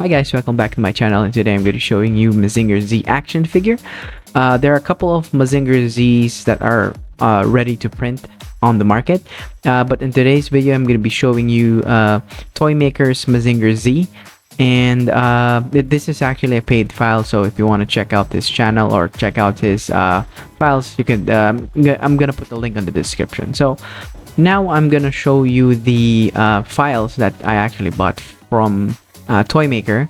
Hi guys, welcome back to my channel, and today I'm going to be showing you Mazinger Z action figure. There are a couple of Mazinger Zs that are ready to print on the market, but in today's video I'm going to be showing you Toy Maker's Mazinger Z, and this is actually a paid file, so if you want to check out this channel or check out his files, you can. I'm going to put the link in the description. So now I'm going to show you the files that I actually bought from Toy Maker,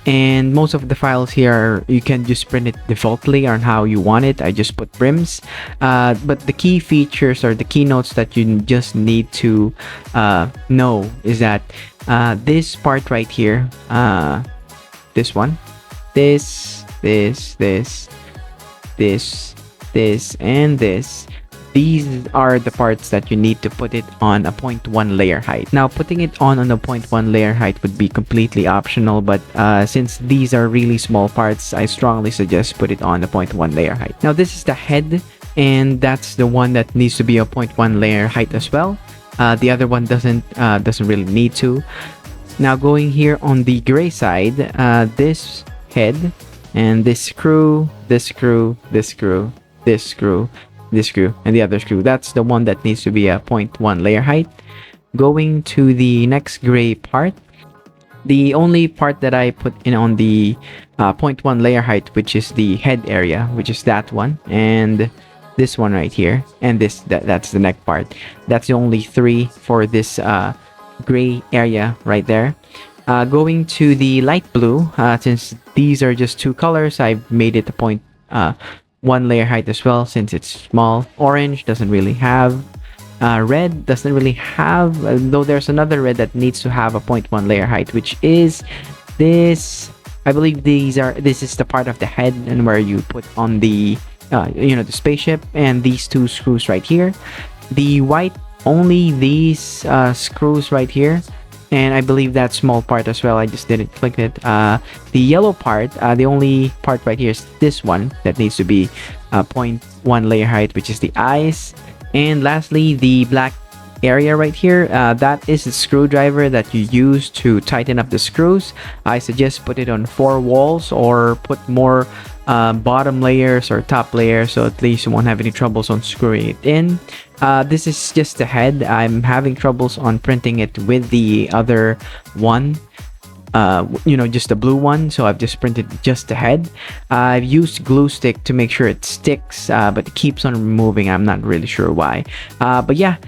and most of the files here you can just print it defaultly on how you want it. I just put brims, but the key features or the keynotes that you just need to know is that this part right here, this one, this, and this. These are the parts that you need to put it on a 0.1 layer height. Now, putting it on a 0.1 layer height would be completely optional, but since these are really small parts, I strongly suggest put it on a 0.1 layer height. Now, this is the head, and that's the one that needs to be a 0.1 layer height as well. The other one doesn't really need to. Now, going here on the gray side, this head and this screw, this screw, this screw, this screw, this screw, and the other screw, that's the one that needs to be a 0.1 layer height. Going to the next gray part, the only part that I put in on the 0.1 layer height, which is the head area, which is that one and this one right here, and that's the neck part. That's the only three for this gray area right there. Going to the light blue, since these are just two colors, I've made it a 0.1 layer height as well, since it's small. Orange doesn't really have, red doesn't really have, though there's another red that needs to have a 0.1 layer height, which is this. I believe this is the part of the head and where you put on the the spaceship, and these two screws right here. The white, only these screws right here, and I believe that small part as well, I just didn't click it. The yellow part, the only part right here is this one that needs to be 0.1 layer height, which is the eyes. And lastly, the black area right here, that is the screwdriver that you use to tighten up the screws. I suggest put it on 4 walls or put more bottom layers or top layers, so at least you won't have any troubles on screwing it in. This is just the head. I'm having troubles on printing it with the other one, just the blue one, so I've just printed just the head. I've used glue stick to make sure it sticks, but it keeps on removing. I'm not really sure why, but yeah,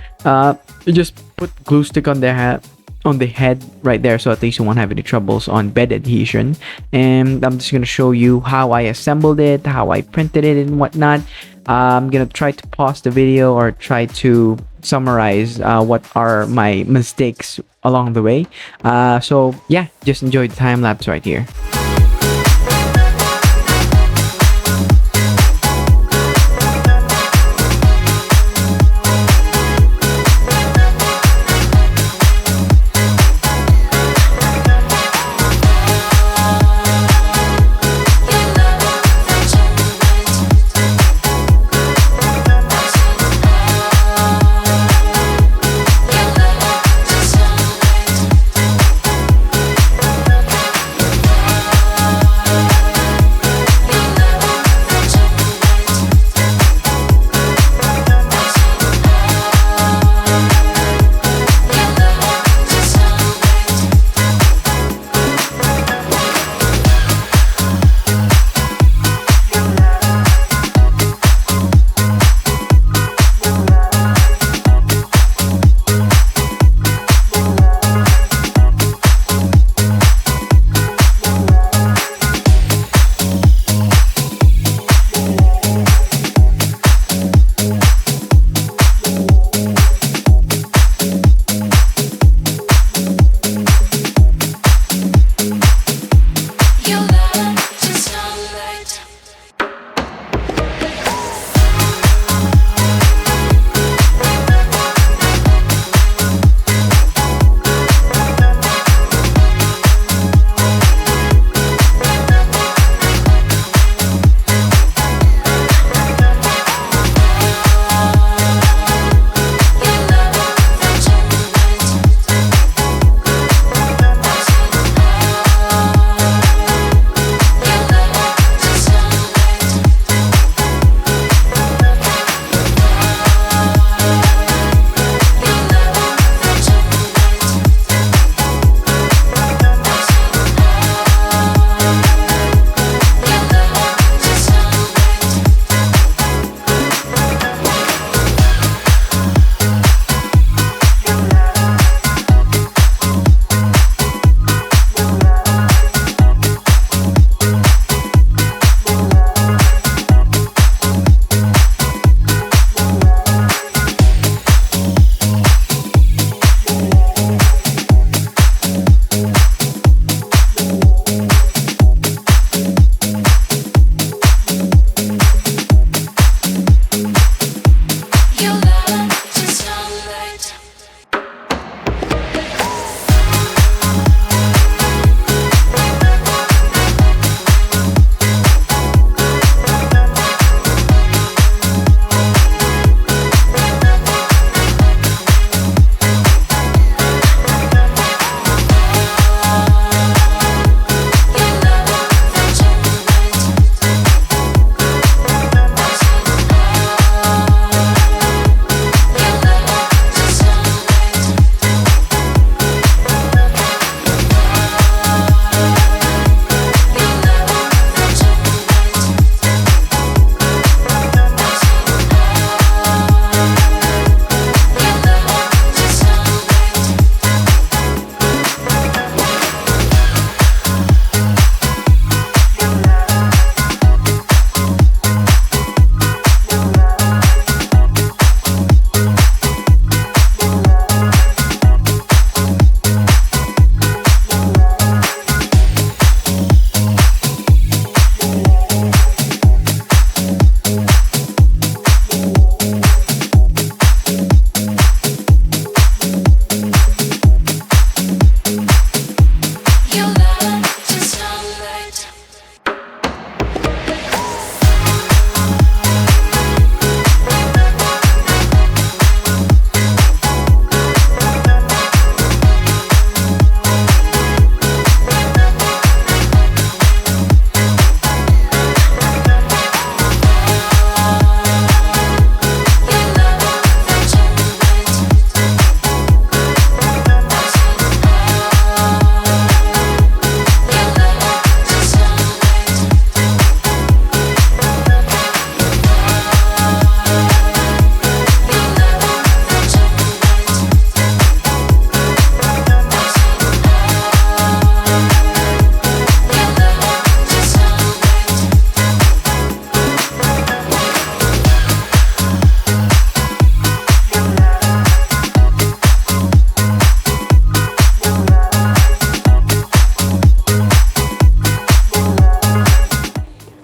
you just put glue stick on the head right there, so at least you won't have any troubles on bed adhesion. And I'm just going to show you how I assembled it, how I printed it and whatnot. I'm gonna try to pause the video or try to summarize what are my mistakes along the way. So yeah, just enjoy the time lapse right here.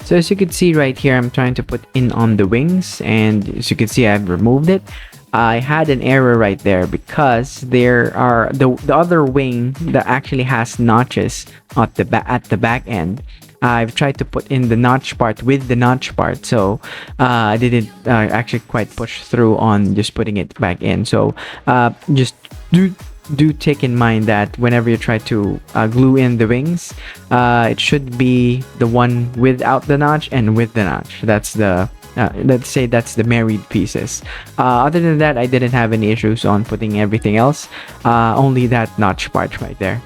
So as you can see right here, I'm trying to put in on the wings, and as you can see, I've removed it. I had an error right there because there are the other wing that actually has notches at the back end. I've tried to put in the notch part with the notch part, so I didn't actually quite push through on just putting it back in. So just do take in mind that whenever you try to glue in the wings, it should be the one without the notch and with the notch. That's the let's say that's the married pieces. Other than that, I didn't have any issues on putting everything else. Only that notch part right there.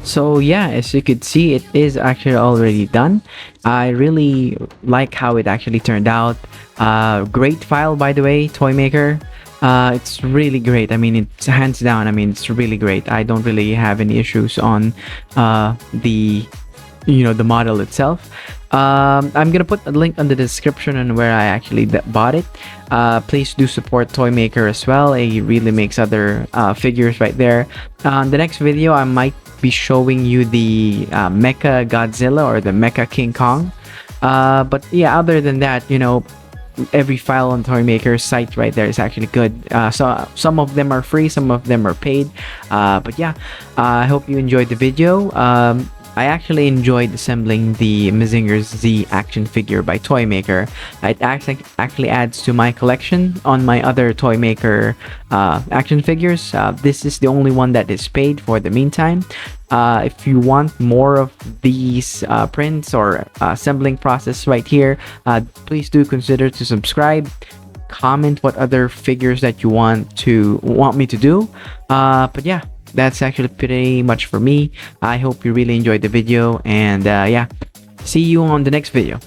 So yeah, as you could see, it is actually already done. I really like how it actually turned out. Great file, by the way, Toymaker. It's really great. I mean, it's hands down. I mean, it's really great. I don't really have any issues on the the model itself. I'm gonna put a link on the description on where I actually bought it. Please do support Toymaker as well. He really makes other figures right there. The next video, I might be showing you the Mecha Godzilla or the Mecha King Kong. But yeah, other than that, every file on Toymaker's site right there is actually good. So some of them are free, some of them are paid. But yeah, I hope you enjoyed the video. I actually enjoyed assembling the Mazinger Z action figure by Toymaker. It actually adds to my collection on my other Toymaker action figures. This is the only one that is paid for the meantime. If you want more of these prints or assembling process right here, please do consider to subscribe. Comment what other figures that you want me to do. But yeah, that's actually pretty much for me. I hope you really enjoyed the video, and yeah, see you on the next video.